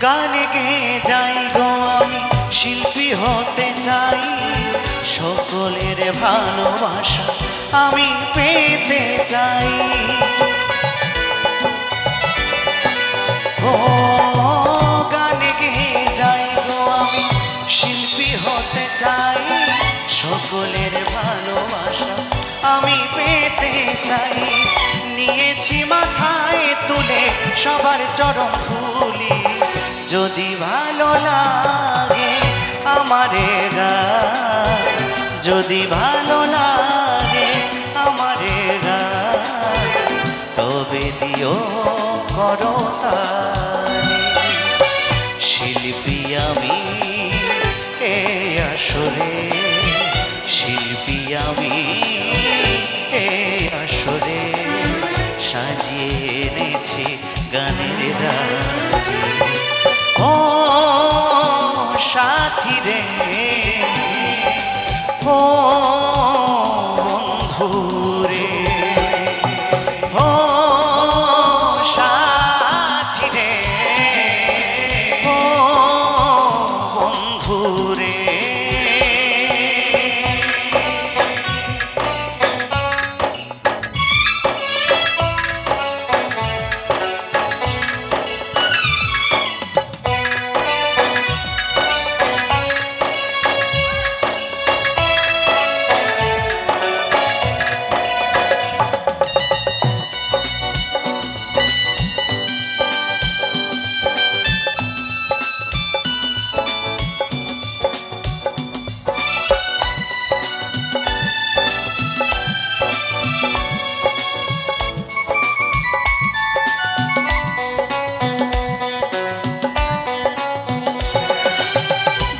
গানে গেয়ে যাই গো আমি শিল্পী হতে চাই, সকলের ভালোবাসা আমি পেতে চাই। ও গানে গেয়ে যাই গো আমি শিল্পী হতে চাই, সকলের ভালোবাসা আমি পেতে চাই। নিয়েছি মাথায় তুলে সবার চরণ ধুলি, যদি ভালো লাগে আমারে গান, যদি ভালো লাগে আমারে গান, তবে দিও করতালি। শিল্পী আমি এই আসরে, শিল্পী আমি এই আসরে, সাজিয়ে এনেছি গানের রানী। ও সাথী রে, ও বন্ধু রে, ও সাথী রে, ও বন্ধু রে।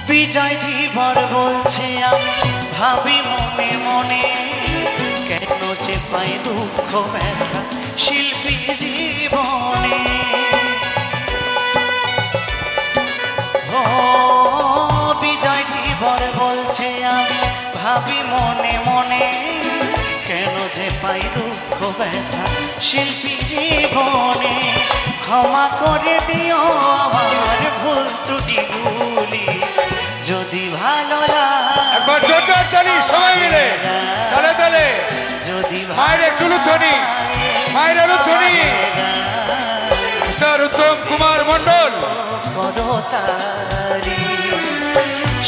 বিজয় ধীবর বলছে আমি ভাবি মনে মনে, কেন যে পাই দুঃখ ব্যথা শিল্পী জীবনে। ও বিজয় ধীবর বলছে আমি ভাবি মনে মনে, কেন যে পাই দুঃখ ব্যথা শিল্পী জীবনে। ক্ষমা করে দিও আমার ভুল ত্রুটি ভুলি, যদি ভালো লাগে সবাই মিলে তালে তালে, যদি মায়ের একটু ধ্বনি, মায়ের ধ্বনি, মিস্টার উত্তম কুমার মণ্ডল করতালি।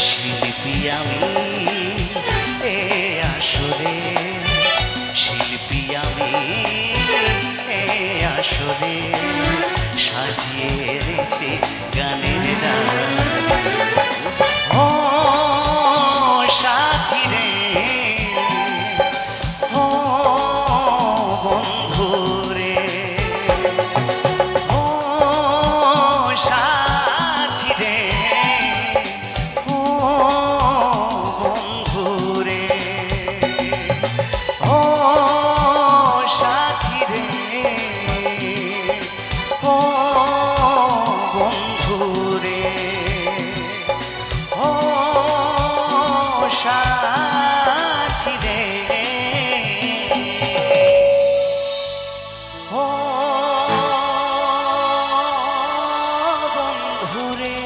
শিল্পী আমি এ আসরে, শিল্পী আমি এ আসরে, সাজিয়ে এনেছি গানের রানী। ও সাথী রে, ও বন্ধু রে, ও সাথী রে, ও বন্ধু রে, ও সাথী রে, ও বন্ধু রে, ও সাথী রে, ও বন্ধু রে।